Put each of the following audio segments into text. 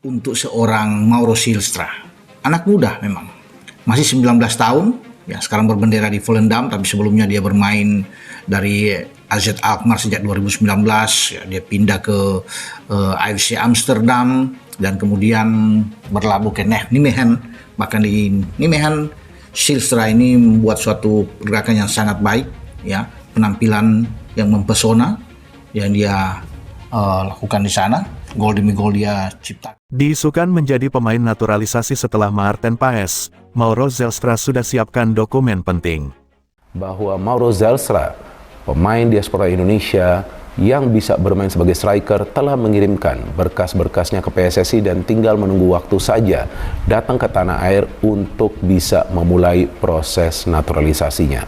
untuk seorang Mauro Silstra. Anak muda memang, masih 19 tahun, ya sekarang berbendera di Volendam, tapi sebelumnya dia bermain dari AZ Alkmaar sejak 2019, ya, dia pindah ke AFC Amsterdam, dan kemudian berlabuh ke Nijmegen. Bahkan di Nijmegen, Silstra ini membuat suatu pergerakan yang sangat baik, ya, penampilan yang mempesona yang dia lakukan di sana. Gol demi gol dia ciptakan. Diisukan menjadi pemain naturalisasi setelah Maarten Paes, Mauro Zelstra sudah siapkan dokumen penting. Bahwa Mauro Zelstra, pemain diaspora Indonesia yang bisa bermain sebagai striker, telah mengirimkan berkas-berkasnya ke PSSI dan tinggal menunggu waktu saja datang ke tanah air untuk bisa memulai proses naturalisasinya.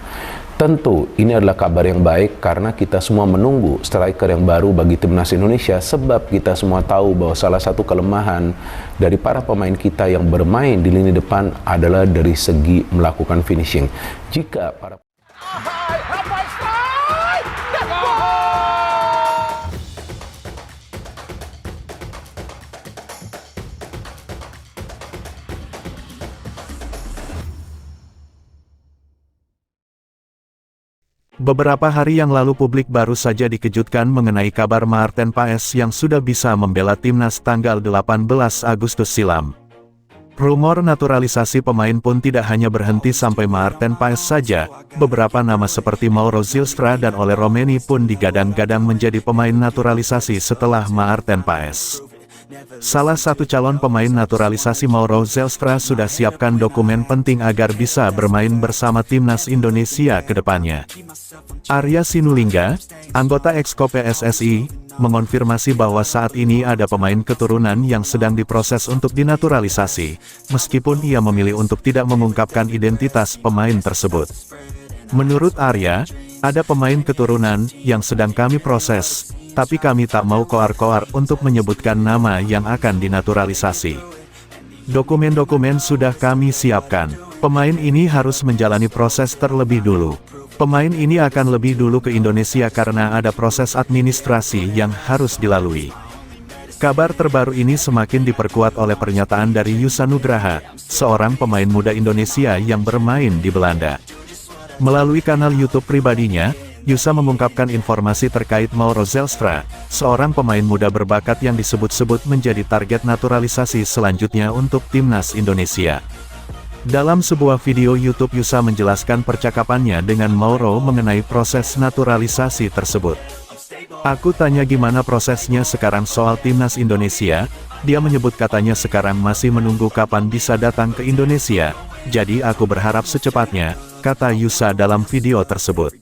Tentu ini adalah kabar yang baik karena kita semua menunggu striker yang baru bagi timnas Indonesia, sebab kita semua tahu bahwa salah satu kelemahan dari para pemain kita yang bermain di lini depan adalah dari segi melakukan finishing. Jika para Beberapa hari yang lalu publik baru saja dikejutkan mengenai kabar Maarten Paes yang sudah bisa membela timnas tanggal 18 Agustus silam. Rumor naturalisasi pemain pun tidak hanya berhenti sampai Maarten Paes saja, beberapa nama seperti Mauro Zylstra dan Ole Romeni pun digadang-gadang menjadi pemain naturalisasi setelah Maarten Paes. Salah satu calon pemain naturalisasi Mauro Zylstra sudah siapkan dokumen penting agar bisa bermain bersama timnas Indonesia ke depannya. Arya Sinulinga, anggota Exco PSSI, mengonfirmasi bahwa saat ini ada pemain keturunan yang sedang diproses untuk dinaturalisasi, meskipun ia memilih untuk tidak mengungkapkan identitas pemain tersebut. Menurut Arya, ada pemain keturunan yang sedang kami proses, tapi kami tak mau koar-koar untuk menyebutkan nama yang akan dinaturalisasi. Dokumen-dokumen sudah kami siapkan. Pemain ini harus menjalani proses terlebih dulu. Pemain ini akan lebih dulu ke Indonesia karena ada proses administrasi yang harus dilalui. Kabar terbaru ini semakin diperkuat oleh pernyataan dari Yusa Nugraha, seorang pemain muda Indonesia yang bermain di Belanda. Melalui kanal YouTube pribadinya, Yusa mengungkapkan informasi terkait Mauro Zylstra, seorang pemain muda berbakat yang disebut-sebut menjadi target naturalisasi selanjutnya untuk timnas Indonesia. Dalam sebuah video YouTube, Yusa menjelaskan percakapannya dengan Mauro mengenai proses naturalisasi tersebut. Aku tanya gimana prosesnya sekarang soal timnas Indonesia, dia menyebut katanya sekarang masih menunggu kapan bisa datang ke Indonesia, jadi aku berharap secepatnya, kata Yusa dalam video tersebut.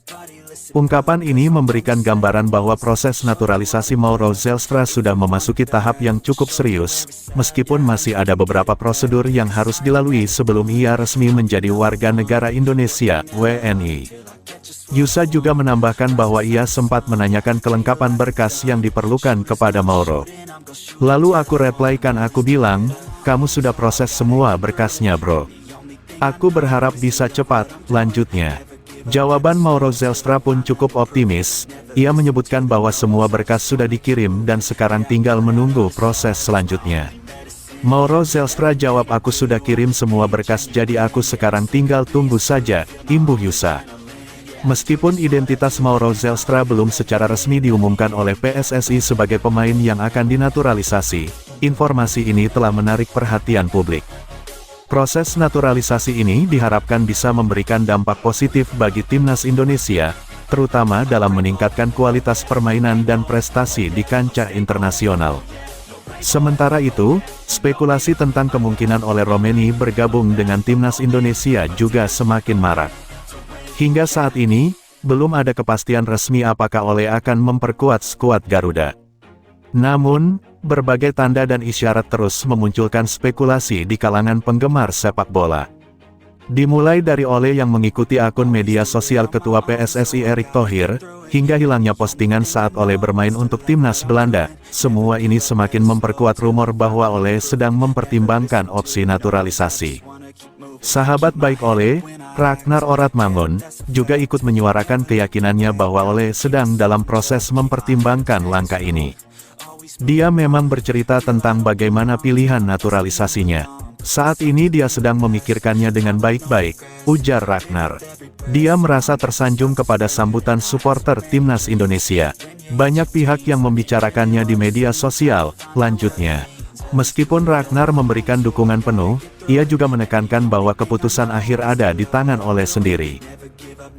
Ungkapan ini memberikan gambaran bahwa proses naturalisasi Mauro Zylstra sudah memasuki tahap yang cukup serius, meskipun masih ada beberapa prosedur yang harus dilalui sebelum ia resmi menjadi warga negara Indonesia, WNI. Yusa juga menambahkan bahwa ia sempat menanyakan kelengkapan berkas yang diperlukan kepada Mauro. Lalu aku replaikan, aku bilang, kamu sudah proses semua berkasnya bro. Aku berharap bisa cepat, lanjutnya. Jawaban Mauro Zylstra pun cukup optimis, ia menyebutkan bahwa semua berkas sudah dikirim dan sekarang tinggal menunggu proses selanjutnya. Mauro Zylstra jawab, aku sudah kirim semua berkas jadi aku sekarang tinggal tunggu saja, imbuh Yusa. Meskipun identitas Mauro Zylstra belum secara resmi diumumkan oleh PSSI sebagai pemain yang akan dinaturalisasi, informasi ini telah menarik perhatian publik. Proses naturalisasi ini diharapkan bisa memberikan dampak positif bagi timnas Indonesia, terutama dalam meningkatkan kualitas permainan dan prestasi di kancah internasional. Sementara itu, spekulasi tentang kemungkinan Ole Romeni bergabung dengan timnas Indonesia juga semakin marak. Hingga saat ini, belum ada kepastian resmi apakah Ole akan memperkuat skuad Garuda. Namun, berbagai tanda dan isyarat terus memunculkan spekulasi di kalangan penggemar sepak bola. Dimulai dari Ole yang mengikuti akun media sosial Ketua PSSI Erick Thohir, hingga hilangnya postingan saat Ole bermain untuk timnas Belanda, semua ini semakin memperkuat rumor bahwa Ole sedang mempertimbangkan opsi naturalisasi. Sahabat baik Ole, Ragnar Oratmangun, juga ikut menyuarakan keyakinannya bahwa Ole sedang dalam proses mempertimbangkan langkah ini. Dia memang bercerita tentang bagaimana pilihan naturalisasinya. Saat ini dia sedang memikirkannya dengan baik-baik, ujar Ragnar. Dia merasa tersanjung kepada sambutan supporter timnas Indonesia. Banyak pihak yang membicarakannya di media sosial, lanjutnya. Meskipun Ragnar memberikan dukungan penuh, ia juga menekankan bahwa keputusan akhir ada di tangan Ole sendiri.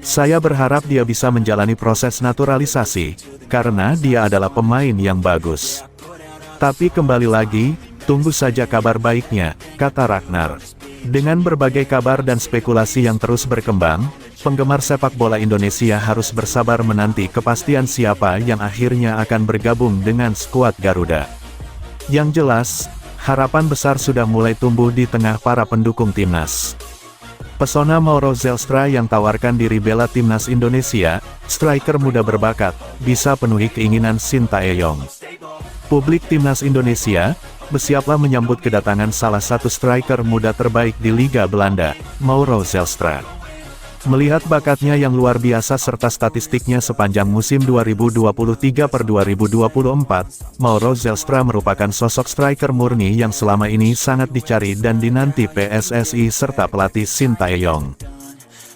Saya berharap dia bisa menjalani proses naturalisasi, karena dia adalah pemain yang bagus. Tapi kembali lagi, tunggu saja kabar baiknya, kata Ragnar. Dengan berbagai kabar dan spekulasi yang terus berkembang, penggemar sepak bola Indonesia harus bersabar menanti kepastian siapa yang akhirnya akan bergabung dengan skuad Garuda. Yang jelas, harapan besar sudah mulai tumbuh di tengah para pendukung timnas. Pesona Mauro Zelstra yang tawarkan diri bela timnas Indonesia, striker muda berbakat, bisa penuhi keinginan Sintayong. Publik timnas Indonesia, bersiaplah menyambut kedatangan salah satu striker muda terbaik di Liga Belanda, Mauro Zelstra. Melihat bakatnya yang luar biasa serta statistiknya sepanjang musim 2023-2024, Mauro Zelstra merupakan sosok striker murni yang selama ini sangat dicari dan dinanti PSSI serta pelatih Sintayong.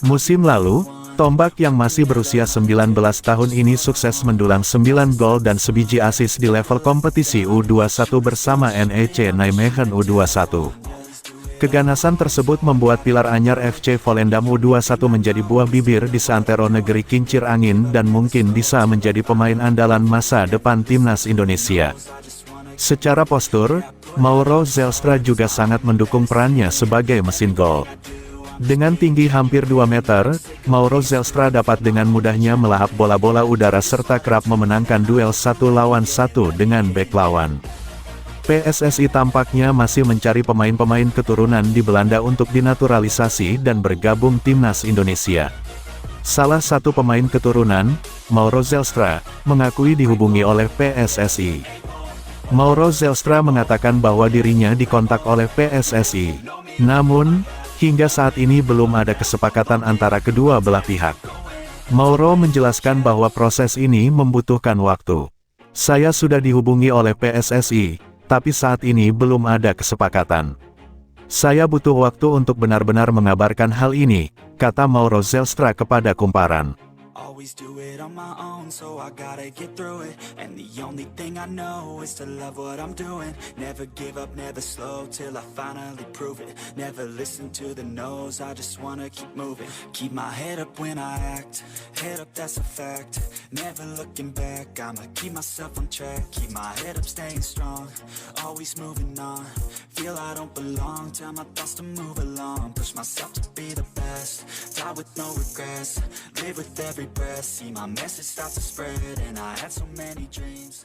Musim lalu, tombak yang masih berusia 19 tahun ini sukses mendulang 9 gol dan sebiji assist di level kompetisi U21 bersama NEC Nijmegen U21. Keganasan tersebut membuat pilar anyar FC Volendam U21 menjadi buah bibir di seantero negeri kincir angin dan mungkin bisa menjadi pemain andalan masa depan timnas Indonesia. Secara postur, Mauro Zelstra juga sangat mendukung perannya sebagai mesin gol. Dengan tinggi hampir 2 meter, Mauro Zelstra dapat dengan mudahnya melahap bola-bola udara serta kerap memenangkan duel 1 lawan 1 dengan bek lawan. PSSI tampaknya masih mencari pemain-pemain keturunan di Belanda untuk dinaturalisasi dan bergabung timnas Indonesia. Salah satu pemain keturunan, Mauro Zelstra, mengakui dihubungi oleh PSSI. Mauro Zelstra mengatakan bahwa dirinya dikontak oleh PSSI. Namun, hingga saat ini belum ada kesepakatan antara kedua belah pihak. Mauro menjelaskan bahwa proses ini membutuhkan waktu. Saya sudah dihubungi oleh PSSI, tapi saat ini belum ada kesepakatan. Saya butuh waktu untuk benar-benar mengabarkan hal ini, kata Mauro Zelstra kepada Kumparan. Always do it on my own, so I gotta get through it. And the only thing I know is to love what I'm doing. Never give up, never slow, till I finally prove it. Never listen to the no's, I just wanna keep moving. Keep my head up when I act, head up that's a fact. Never looking back, I'ma keep myself on track. Keep my head up staying strong, always moving on. Feel I don't belong, tell my thoughts to move along. Push myself to be the best, die with no regrets. Live with every breath, see my message start to spread, and I had so many dreams.